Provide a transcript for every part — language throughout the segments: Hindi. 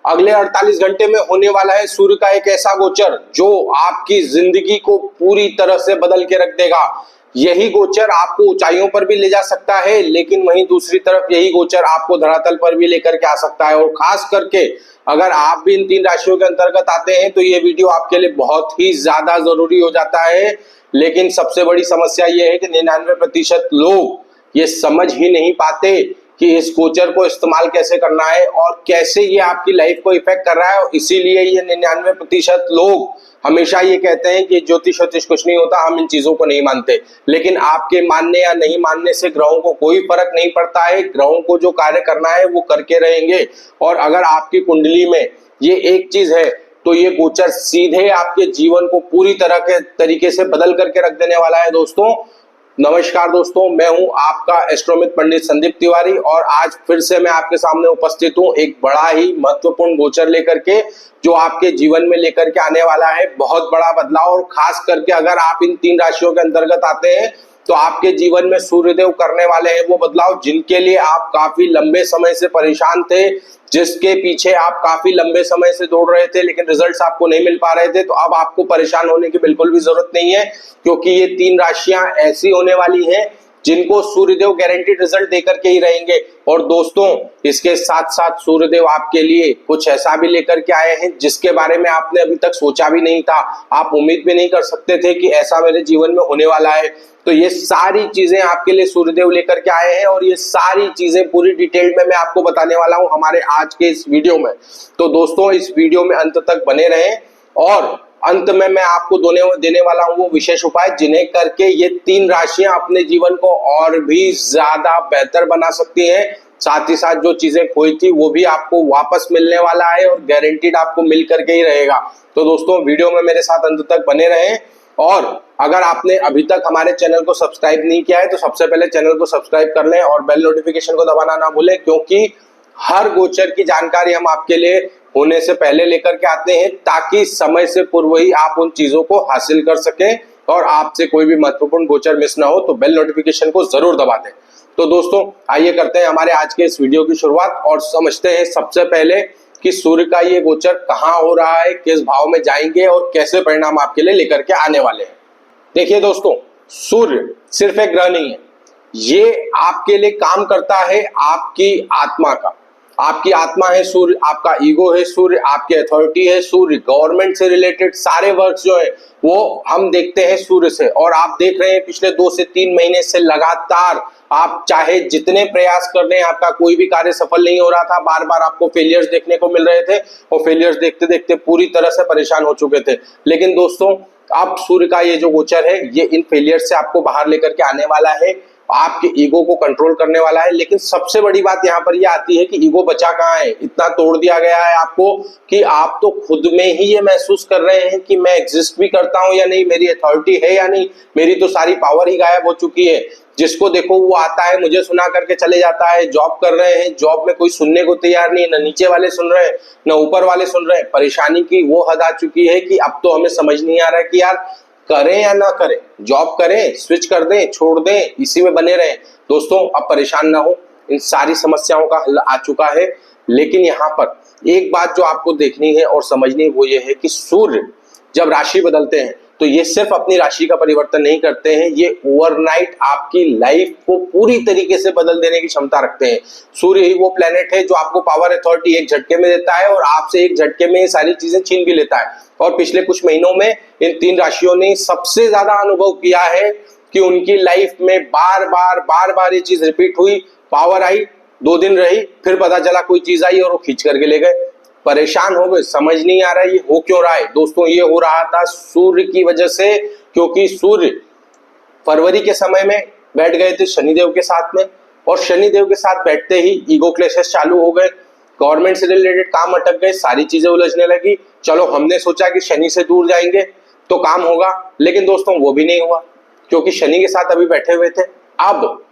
अगले 48 घंटे में होने वाला है सूर्य का एक ऐसा गोचर जो आपकी जिंदगी को पूरी तरह से बदल के रख देगा। यही गोचर आपको ऊंचाइयों पर भी ले जा सकता है, लेकिन वहीं दूसरी तरफ यही गोचर आपको धरातल पर भी लेकर के आ सकता है। और खास करके अगर आप भी इन 3 राशियों के अंतर्गत आते हैं तो ये वीडियो आपके लिए बहुत ही ज्यादा जरूरी हो जाता है। लेकिन सबसे बड़ी समस्या ये है कि 99% लोग ये समझ ही नहीं पाते कि इस गोचर को इस्तेमाल कैसे करना है और कैसे ये आपकी लाइफ को इफेक्ट कर रहा है। और इसीलिए ये 99% लोग हमेशा ये कहते हैं कि ज्योतिष वोतिष कुछ नहीं होता, हम इन चीजों को नहीं मानते। लेकिन आपके मानने या नहीं मानने से ग्रहों को कोई फर्क नहीं पड़ता है। ग्रहों को जो कार्य करना है वो करके रहेंगे। और अगर आपकी कुंडली में ये एक चीज है तो ये गोचर सीधे आपके जीवन को पूरी तरह के तरीके से बदल करके रख देने वाला है। दोस्तों नमस्कार दोस्तों, मैं हूं आपका एस्ट्रोमित पंडित संदीप तिवारी और आज फिर से मैं आपके सामने उपस्थित हूं एक बड़ा ही महत्वपूर्ण गोचर लेकर के, जो आपके जीवन में लेकर के आने वाला है बहुत बड़ा बदलाव। और खास करके अगर आप इन 3 राशियों के अंतर्गत आते हैं तो आपके जीवन में सूर्यदेव करने वाले हैं वो बदलाव जिनके लिए आप काफी लंबे समय से परेशान थे, जिसके पीछे आप काफी लंबे समय से दौड़ रहे थे लेकिन रिजल्ट्स आपको नहीं मिल पा रहे थे। तो अब आपको परेशान होने की बिल्कुल भी जरूरत नहीं है, क्योंकि ये 3 राशियां ऐसी होने वाली हैं जिनको सूर्यदेव गारंटीड रिजल्ट देकर के ही रहेंगे। और दोस्तों इसके साथ साथ सूर्यदेव आपके लिए कुछ ऐसा भी लेकर के आए हैं जिसके बारे में आपने अभी तक सोचा भी नहीं था, आप उम्मीद भी नहीं कर सकते थे कि ऐसा मेरे जीवन में होने वाला है। तो ये सारी चीजें आपके लिए सूर्यदेव लेकर के आए हैं और ये सारी चीजें पूरी डिटेल में मैं आपको बताने वाला हूं हमारे आज के इस वीडियो में। तो दोस्तों इस वीडियो में अंत तक बने रहें और अंत में मैं आपको देने वाला हूं वो विशेष उपाय जिन्हें करके ये 3 राशियां अपने जीवन को और भी ज्यादा बेहतर बना सकती हैं। साथ ही साथ जो चीजें खोई थी वो भी आपको वापस मिलने वाला है और गारंटीड आपको मिल करके ही रहेगा। तो दोस्तों वीडियो में मेरे साथ अंत तक बने रहें। और अगर आपने अभी तक हमारे चैनल को सब्सक्राइब नहीं किया है तो सबसे पहले चैनल को सब्सक्राइब कर लें और बेल नोटिफिकेशन को दबाना ना भूलें, क्योंकि हर गोचर की जानकारी हम आपके लिए होने से पहले लेकर के आते हैं ताकि समय से पूर्व ही आप उन चीजों को हासिल कर सकें और आपसे कोई भी महत्वपूर्ण गोचर मिस ना हो। तो बेल नोटिफिकेशन को जरूर दबा दें। तो दोस्तों आइए करते हैं हमारे आज के इस वीडियो की शुरुआत और समझते हैं सबसे पहले कि सूर्य का ये गोचर कहाँ हो रहा है, किस भाव में जाएंगे और कैसे परिणाम आपके लिए लेकर के आने वाले हैं। देखिए दोस्तों, सूर्य सिर्फ एक ग्रह नहीं है, ये आपके लिए काम करता है आपकी आत्मा का। आपकी आत्मा है सूर्य, आपका ईगो है सूर्य, आपकी अथॉरिटी है सूर्य, गवर्नमेंट से रिलेटेड सारे वर्क जो है वो हम देखते हैं सूर्य से। और आप देख रहे हैं पिछले 2 से 3 महीने से लगातार आप चाहे जितने प्रयास कर रहे हैं आपका कोई भी कार्य सफल नहीं हो रहा था। बार बार आपको फेलियर्स देखने को मिल रहे थे और फेलियर्स देखते देखते पूरी तरह से परेशान हो चुके थे। लेकिन दोस्तों अब सूर्य का ये जो गोचर है ये इन फेलियर्स से आपको बाहर लेकर के आने वाला है, आपके ईगो को कंट्रोल करने वाला है। लेकिन सबसे बड़ी बात यहाँ पर ये आती है कि ईगो बचा कहाँ है। इतना तोड़ दिया गया है आपको कि आप तो खुद में ही ये महसूस कर रहे हैं कि मैं एग्जिस्ट भी करता हूं या नहीं, मेरी अथॉरिटी है या नहीं, मेरी तो सारी पावर ही गायब हो चुकी है। जिसको देखो वो आता है, मुझे सुना करके चले जाता है। जॉब कर रहे हैं, जॉब में कोई सुनने को तैयार नहीं, न नीचे वाले सुन रहे हैं न ऊपर वाले सुन रहे हैं। परेशानी की वो हद आ चुकी है कि अब तो हमें समझ नहीं आ रहा है कि यार करें या ना करें, जॉब करें, स्विच कर दें, छोड़ दें, इसी में बने रहें। दोस्तों अब परेशान ना हो, इन सारी समस्याओं का हल आ चुका है। लेकिन यहाँ पर एक बात जो आपको देखनी है और समझनी है वो ये है कि सूर्य जब राशि बदलते हैं तो ये सिर्फ अपनी राशि का परिवर्तन नहीं करते हैं, ये ओवरनाइट आपकी लाइफ को पूरी तरीके से बदल देने की क्षमता रखते हैं। सूर्य ही वो प्लेनेट है जो आपको पावर अथॉरिटी एक झटके में देता है और आपसे एक झटके में ये सारी चीजें छीन भी लेता है। और पिछले कुछ महीनों में इन 3 राशियों ने सबसे ज्यादा अनुभव किया है कि उनकी लाइफ में बार बार ये चीज रिपीट हुई। पावर आई, 2 दिन रही, फिर पता चला कोई चीज आई और वो खींच करके ले गए। परेशान हो गए, समझ नहीं आ रहा है ये हो क्यों रहा है। दोस्तों ये हो रहा था सूर्य की वजह से, क्योंकि सूर्य फरवरी के समय में बैठ गए थे शनिदेव के साथ में और शनिदेव के साथ बैठते ही ईगो क्लैशेस चालू हो गए, गवर्नमेंट से रिलेटेड काम अटक गए, सारी चीजें उलझने लगी। चलो हमने सोचा कि शनि से दूर जाएंगे तो काम होगा, लेकिन दोस्तों वो भी नहीं हुआ क्योंकि शनि के साथ अभी बैठे हुए थे। अब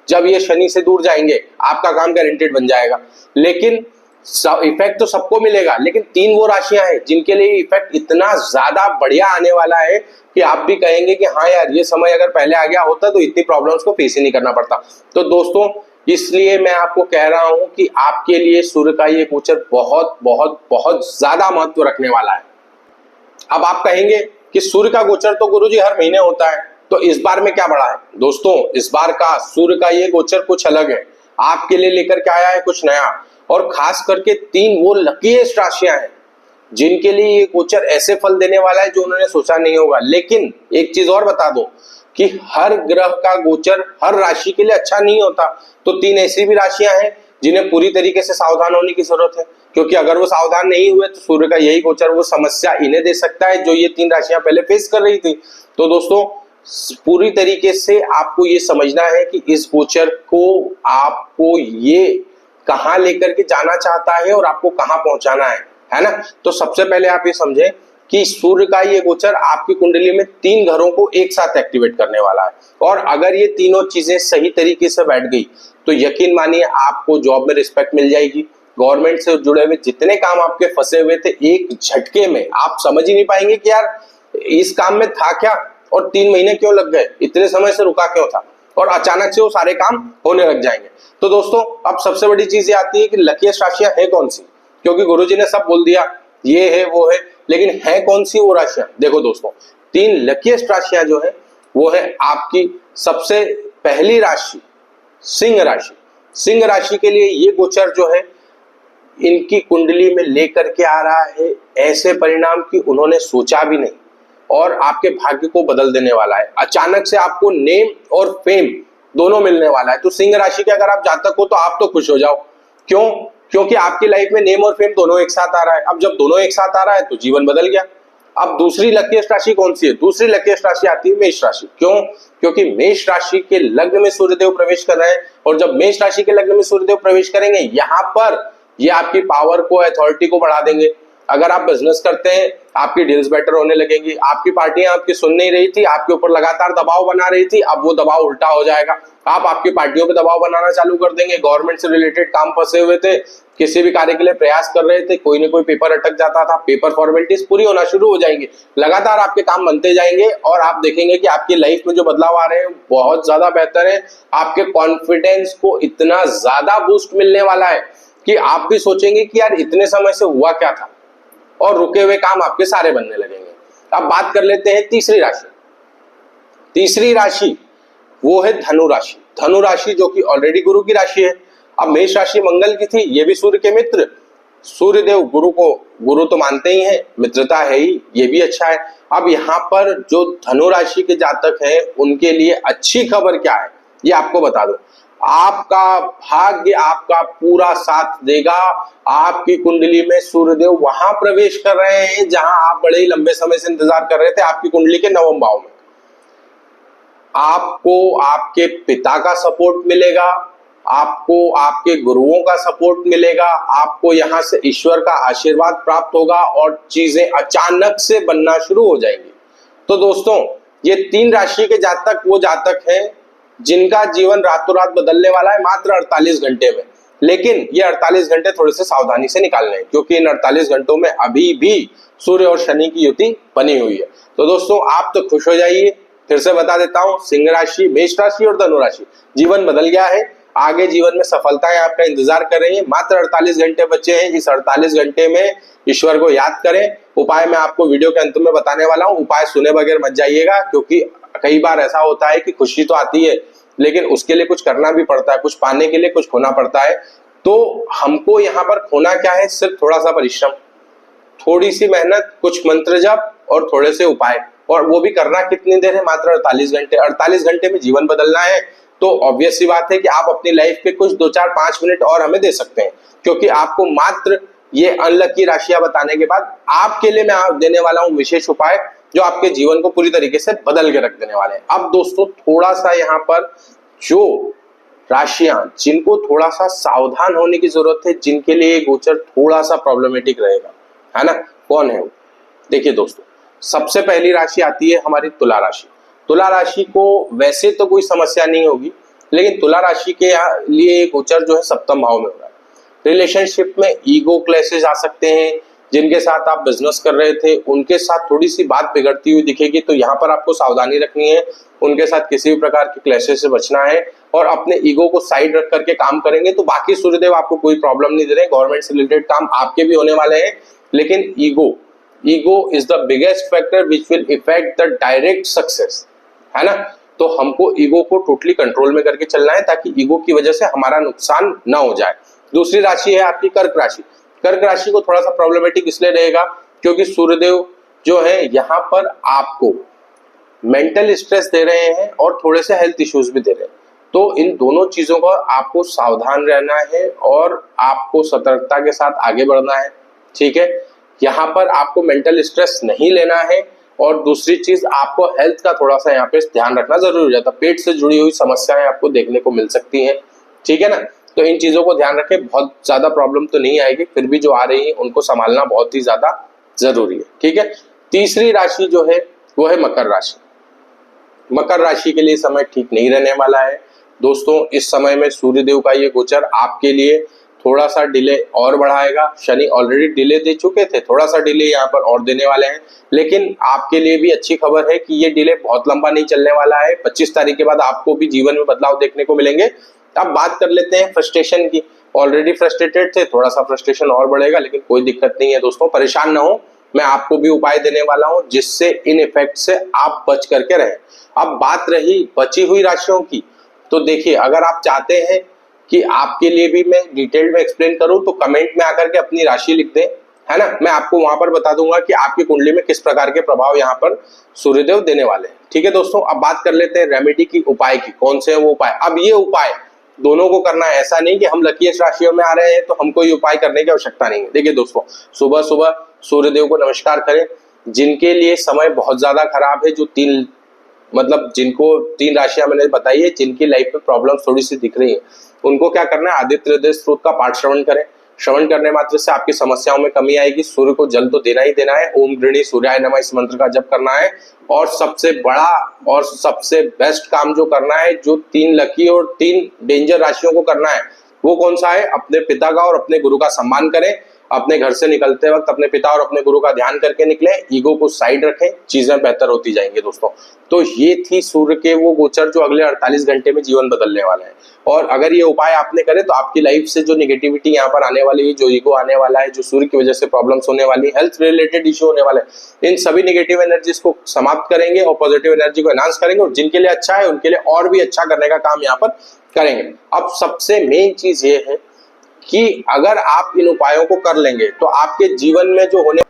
जब ये शनि से दूर जाएंगे आपका काम गारंटेड बन जाएगा। लेकिन इफेक्ट तो सबको मिलेगा, लेकिन 3 वो राशियां हैं जिनके लिए इफेक्ट इतना ज्यादा बढ़िया आने वाला है कि आप भी कहेंगे कि हाँ यार ये समय अगर पहले आ गया होता तो इतनी प्रॉब्लम्स को फेस ही नहीं करना पड़ता। तो दोस्तों इसलिए मैं आपको कह रहा हूं कि आपके लिए सूर्य का ये गोचर बहुत बहुत बहुत ज्यादा महत्व रखने वाला है। अब आप कहेंगे कि सूर्य का गोचर तो गुरुजी हर महीने होता है, तो इस बार में क्या बड़ा है? दोस्तों, इस बार का सूर्य का ये गोचर कुछ अलग है, आपके लिए लेकर के आया है कुछ नया। और खास करके 3 वो लकीएस्ट राशियां हैं जिनके लिए ये गोचर ऐसे फल देने वाला है जो उन्होंने सोचा नहीं होगा। लेकिन एक चीज और बता दो कि हर ग्रह का गोचर हर राशि के लिए अच्छा नहीं होता। तो 3 ऐसी भी राशियां हैं जिन्हें पूरी तरीके से सावधान होने की जरूरत है, क्योंकि अगर वो सावधान नहीं हुए तो सूर्य का यही गोचर वो समस्या इन्हें दे सकता है जो ये 3 राशियां पहले फेस कर रही थी। तो दोस्तों, पूरी तरीके से आपको ये समझना है कि इस गोचर को आपको ये कहां लेकर के जाना चाहता है और आपको कहां पहुंचाना है ना। तो सबसे पहले आप ये समझें कि सूर्य का ये गोचर आपकी कुंडली में 3 घरों को एक साथ एक्टिवेट करने वाला है, और अगर ये तीनों चीजें सही तरीके से बैठ गई तो यकीन मानिए आपको जॉब में रिस्पेक्ट मिल जाएगी। गवर्नमेंट से जुड़े हुए जितने काम आपके फंसे हुए थे, एक झटके में आप समझ ही नहीं पाएंगे कि यार इस काम में था क्या और 3 महीने क्यों लग गए, इतने समय से रुका क्यों था, और अचानक से वो सारे काम होने लग जाएंगे। तो दोस्तों, अब सबसे बड़ी चीज ये आती है कि लकीएस्ट राशियां है कौन सी, क्योंकि गुरुजी ने सब बोल दिया ये है वो है, लेकिन है कौन सी वो राशियां? देखो दोस्तों, 3 लकीएस्ट राशियां जो है वो है आपकी सबसे पहली राशि सिंह राशि। सिंह राशि के लिए ये गोचर जो है इनकी कुंडली में लेकर के आ रहा है ऐसे परिणाम कि उन्होंने सोचा भी नहीं, और आपके भाग्य को बदल देने वाला है। अचानक से आपको नेम और फेम दोनों मिलने वाला है। तो सिंह राशि के अगर आप जातक हो तो आप तो खुश हो जाओ। क्यों? क्योंकि आपकी लाइफ में नेम और फेम दोनों एक साथ आ रहा है। अब जब दोनों एक साथ आ रहा है तो जीवन बदल गया। अब दूसरी लकीएस्ट राशि कौन सी है? दूसरी लकीएस्ट राशि आती है मेष राशि। क्यों? क्योंकि मेष राशि के लग्न में सूर्यदेव प्रवेश कर रहे हैं, और जब मेष राशि के लग्न में सूर्यदेव प्रवेश करेंगे यहाँ पर ये आपकी पावर को, अथॉरिटी को बढ़ा देंगे। अगर आप बिजनेस करते हैं आपकी डील्स बेटर होने लगेंगी। आपकी पार्टियां आपकी सुन नहीं रही थी, आपके ऊपर लगातार दबाव बना रही थी, अब वो दबाव उल्टा हो जाएगा। आप आपकी पार्टियों पे दबाव बनाना चालू कर देंगे। गवर्नमेंट से रिलेटेड काम फंसे हुए थे, किसी भी कार्य के लिए प्रयास कर रहे थे, कोई ना कोई पेपर अटक जाता था, पेपर फॉर्मेलिटीज पूरी होना शुरू हो जाएंगी। लगातार आपके काम बनते जाएंगे और आप देखेंगे कि आपकी लाइफ में जो बदलाव आ रहे हैं बहुत ज्यादा बेहतर है। आपके कॉन्फिडेंस को इतना ज्यादा बूस्ट मिलने वाला है कि आप भी सोचेंगे कि यार इतने समय से हुआ क्या था, और रुके हुए काम आपके सारे बनने लगेंगे। अब बात कर लेते हैं तीसरी राशि। तीसरी राशि वो है धनु राशि। धनु राशि जो कि ऑलरेडी गुरु की राशि है। अब मेष राशि मंगल की थी, ये भी सूर्य के मित्र। सूर्यदेव गुरु तो मानते ही हैं, मित्रता है ही, ये भी अच्छा है। अब यहाँ पर जो धनु राशि के जातक हैं उनके लिए अच्छी खबर क्या है ये आपको बता दो। आपका भाग्य आपका पूरा साथ देगा। आपकी कुंडली में सूर्यदेव वहां प्रवेश कर रहे हैं जहां आप बड़े ही लंबे समय से इंतजार कर रहे थे, आपकी कुंडली के 9वें भाव में। आपको आपके पिता का सपोर्ट मिलेगा, आपको आपके गुरुओं का सपोर्ट मिलेगा, आपको यहां से ईश्वर का आशीर्वाद प्राप्त होगा और चीजें अचानक से बनना शुरू हो जाएंगी। तो दोस्तों, ये 3 राशि के जातक वो जातक हैं जिनका जीवन रातों रात बदलने वाला है मात्र 48 घंटे में। लेकिन ये 48 घंटे थोड़े से सावधानी से निकालने हैं, क्योंकि इन 48 घंटों में अभी भी सूर्य और शनि की युति बनी हुई है। तो दोस्तों, आप तो खुश हो जाइए। फिर से बता देता हूं, सिंह राशि, मेष राशि और धनु राशि, जीवन बदल गया है। आगे जीवन में सफलताएं आपका इंतजार कर रही है। मात्र 48 घंटे बचे हैं। इस 48 घंटे में ईश्वर को याद करें। उपाय मैं आपको वीडियो के अंत में बताने वाला हूं, उपाय सुने बगैर मत जाइएगा, क्योंकि कई बार ऐसा होता है कि खुशी तो आती है लेकिन उसके लिए कुछ करना भी पड़ता है, कुछ पाने के लिए कुछ खोना पड़ता है। तो हमको यहाँ पर खोना क्या है? सिर्फ थोड़ा सा परिश्रम, थोड़ी सी मेहनत, कुछ मंत्र जप और थोड़े से उपाय। और वो भी करना कितनी देर है? मात्र 48 घंटे। 48 घंटे में जीवन बदलना है तो ऑब्वियस सी बात है कि आप अपनी लाइफ के कुछ 2, 4, 5 मिनट और हमें दे सकते हैं, क्योंकि आपको मात्र ये अनलकी राशियां बताने के बाद आपके लिए मैं देने वाला हूं विशेष उपाय जो आपके जीवन को पूरी तरीके से बदल के रख देने वाले हैं। अब दोस्तों, थोड़ा सा यहाँ पर जो राशियां जिनको थोड़ा सा सावधान होने की जरूरत है, जिनके लिए गोचर थोड़ा सा प्रॉब्लमेटिक रहेगा, है ना, कौन है वो? देखिए दोस्तों, सबसे पहली राशि आती है हमारी तुला राशि। तुला राशि को वैसे तो कोई समस्या नहीं होगी, लेकिन तुला राशि के लिए गोचर जो है 7वें भाव में हो रहा है। रिलेशनशिप में ईगो क्लैशेस आ सकते हैं, जिनके साथ आप बिजनेस कर रहे थे उनके साथ थोड़ी सी बात बिगड़ती हुई दिखेगी, तो यहाँ पर आपको सावधानी रखनी है, उनके साथ किसी भी प्रकार के क्लैशेस से बचना है और अपने ईगो को साइड रख करके काम करेंगे तो बाकी सूर्यदेव आपको कोई प्रॉब्लम नहीं दे रहे। गवर्नमेंट से रिलेटेड काम आपके भी होने वाले हैं, लेकिन ego is the biggest factor which will effect the direct success, है ना। तो हमको ईगो को टोटली कंट्रोल में करके चलना है ताकि ईगो की वजह से हमारा नुकसान ना हो जाए। दूसरी राशि है आपकी कर्क राशि। कर्क राशि को थोड़ा सा प्रॉब्लमेटिक इसलिए रहेगा क्योंकि सूर्यदेव जो है यहाँ पर आपको मेंटल स्ट्रेस दे रहे हैं और थोड़े से हेल्थ इश्यूज भी दे रहे हैं। तो इन दोनों चीजों का आपको सावधान रहना है और आपको सतर्कता के साथ आगे बढ़ना है, ठीक है। यहाँ पर आपको मेंटल स्ट्रेस नहीं लेना है और दूसरी चीज आपको हेल्थ का थोड़ा सा यहाँ पे ध्यान रखना जरूरी हो जाता है। पेट से जुड़ी हुई समस्याएं आपको देखने को मिल सकती हैं, ठीक है ना। तो इन चीजों को ध्यान रखें, बहुत ज्यादा प्रॉब्लम तो नहीं आएगी, फिर भी जो आ रही है उनको संभालना बहुत ही ज्यादा जरूरी है, ठीक है। तीसरी राशि जो है वो है मकर राशि। मकर राशि के लिए समय ठीक नहीं रहने वाला है दोस्तों। इस समय में सूर्यदेव का ये गोचर आपके लिए थोड़ा सा डिले और बढ़ाएगा। शनि ऑलरेडी डिले दे चुके थे, थोड़ा सा डिले यहाँ पर और देने वाले हैं, लेकिन आपके लिए भी अच्छी खबर है कि ये डिले बहुत लंबा नहीं चलने वाला है। 25 तारीख के बाद आपको भी जीवन में बदलाव देखने को मिलेंगे। अब बात कर लेते हैं फ्रस्ट्रेशन की। ऑलरेडी फ्रस्ट्रेटेड थे, थोड़ा सा फ्रस्ट्रेशन और बढ़ेगा, लेकिन कोई दिक्कत नहीं है दोस्तों, परेशान ना हो। मैं आपको भी उपाय देने वाला हूं जिससे इन इफेक्ट से आप बच करके रहें। अब बात रही बची हुई राशियों की, तो देखिए अगर आप चाहते हैं कि आपके लिए भी मैं डिटेल में एक्सप्लेन करूं तो कमेंट में आकर के अपनी राशि लिख दें, है ना। मैं आपको वहां पर बता दूंगा कि आपकी कुंडली में किस प्रकार के प्रभाव यहाँ पर सूर्यदेव देने वाले हैं, ठीक है दोस्तों। अब बात कर लेते हैं रेमेडी की, उपाय की। कौन से है वो उपाय? अब ये उपाय दोनों को करना है, ऐसा नहीं कि हम लकीएस्ट राशियों में आ रहे हैं तो हमको ये उपाय करने की आवश्यकता नहीं है। देखिए दोस्तों, सुबह सुबह सूर्यदेव को नमस्कार करें। जिनके लिए समय बहुत ज्यादा खराब है, जो जिनको 3 राशियां मैंने बताई है जिनकी लाइफ में प्रॉब्लम थोड़ी सी दिख रही है, उनको क्या करना है, आदित्य हृदय स्तोत्र का पाठ श्रवण करें। श्रवण करने मात्र से आपकी समस्याओं में कमी आएगी। सूर्य को जल तो देना ही देना है। ओम गृणी सूर्याय नमः इस मंत्र का जप करना है। और सबसे बड़ा और सबसे बेस्ट काम जो करना है, जो 3 लकी और 3 डेंजर राशियों को करना है, वो कौन सा है? अपने पिता का और अपने गुरु का सम्मान करें। अपने घर से निकलते वक्त अपने पिता और अपने गुरु का ध्यान करके निकले। ईगो को साइड रखें, चीजें बेहतर होती जाएंगी दोस्तों। तो ये थी सूर्य के वो गोचर जो अगले 48 घंटे में जीवन बदलने वाले हैं। और अगर ये उपाय आपने करे तो आपकी लाइफ से जो निगेटिविटी यहाँ पर आने वाली है, जो ईगो आने वाला है, जो सूर्य की वजह से प्रॉब्लम्स होने वाली है, हेल्थ रिलेटेड इश्यू होने वाले हैं, इन सभी नेगेटिव एनर्जीज को समाप्त करेंगे और पॉजिटिव एनर्जी को एनहांस करेंगे। और जिनके लिए अच्छा है उनके लिए और भी अच्छा करने का काम यहाँ पर करेंगे। अब सबसे मेन चीज ये है कि अगर आप इन उपायों को कर लेंगे तो आपके जीवन में जो होने,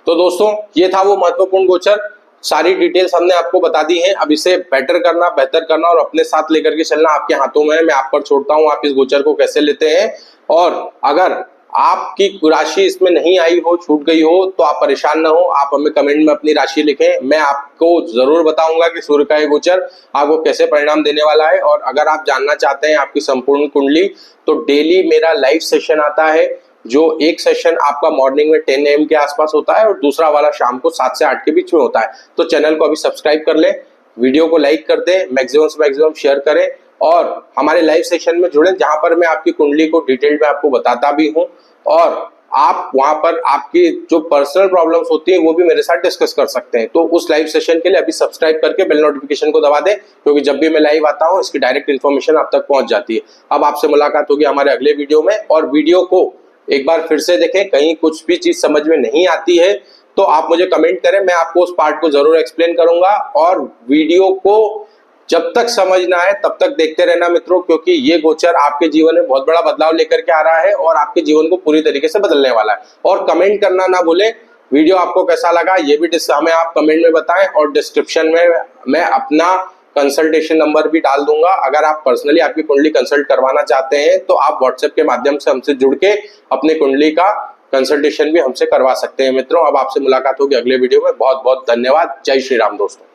तो दोस्तों ये था वो महत्वपूर्ण गोचर। सारी डिटेल्स हमने आपको बता दी हैं। अब इसे बेटर करना, बेहतर करना और अपने साथ लेकर के चलना आपके हाथों में है। मैं आप पर छोड़ता हूं आप इस गोचर को कैसे लेते हैं। और अगर आपकी राशि इसमें नहीं आई हो, छूट गई हो, तो आप परेशान ना हो, आप हमें कमेंट में अपनी राशि लिखें। मैं आपको जरूर बताऊंगा कि सूर्य का ये गोचर आपको कैसे परिणाम देने वाला है। और अगर आप जानना चाहते हैं आपकी संपूर्ण कुंडली, तो डेली मेरा लाइव सेशन आता है, जो एक सेशन आपका मॉर्निंग में 10 AM के आसपास होता है और दूसरा वाला शाम को 7 से 8 के बीच में होता है। तो चैनल को अभी सब्सक्राइब कर लें, वीडियो को लाइक कर दें, मैक्सिमम से मैक्सिमम शेयर करें और हमारे लाइव सेशन में जुड़ें, जहां पर मैं आपकी कुंडली को डिटेल में आपको बताता भी हूं। और आप वहां पर आपकी जो पर्सनल प्रॉब्लम्स होती हैं वो भी मेरे साथ डिस्कस कर सकते हैं। तो उस लाइव सेशन के लिए अभी सब्सक्राइब करके बेल नोटिफिकेशन को दबा दें, क्योंकि जब भी मैं लाइव आता हूं इसकी डायरेक्ट इन्फॉर्मेशन आप तक पहुंच जाती है। अब आपसे मुलाकात होगी हमारे अगले वीडियो में। और वीडियो को एक बार फिर से देखें, कहीं कुछ भी चीज समझ में नहीं आती है तो आप मुझे कमेंट करें, मैं आपको उस पार्ट को जरूर एक्सप्लेन करूंगा। और वीडियो को जब तक समझना है तब तक देखते रहना मित्रों, क्योंकि ये गोचर आपके जीवन में बहुत बड़ा बदलाव लेकर के आ रहा है और आपके जीवन को पूरी तरीके से बदलने वाला है। और कमेंट करना ना भूलें, वीडियो आपको कैसा लगा ये भी हमें आप कमेंट में बताएं। और डिस्क्रिप्शन में मैं अपना कंसल्टेशन नंबर भी डाल दूंगा। अगर आप पर्सनली आपकी कुंडली कंसल्ट करवाना चाहते हैं तो आप व्हाट्सएप के माध्यम से हमसे जुड़ के अपनी कुंडली का कंसल्टेशन भी हमसे करवा सकते हैं मित्रों। अब आपसे मुलाकात होगी अगले वीडियो में। बहुत बहुत धन्यवाद। जय श्री राम दोस्तों।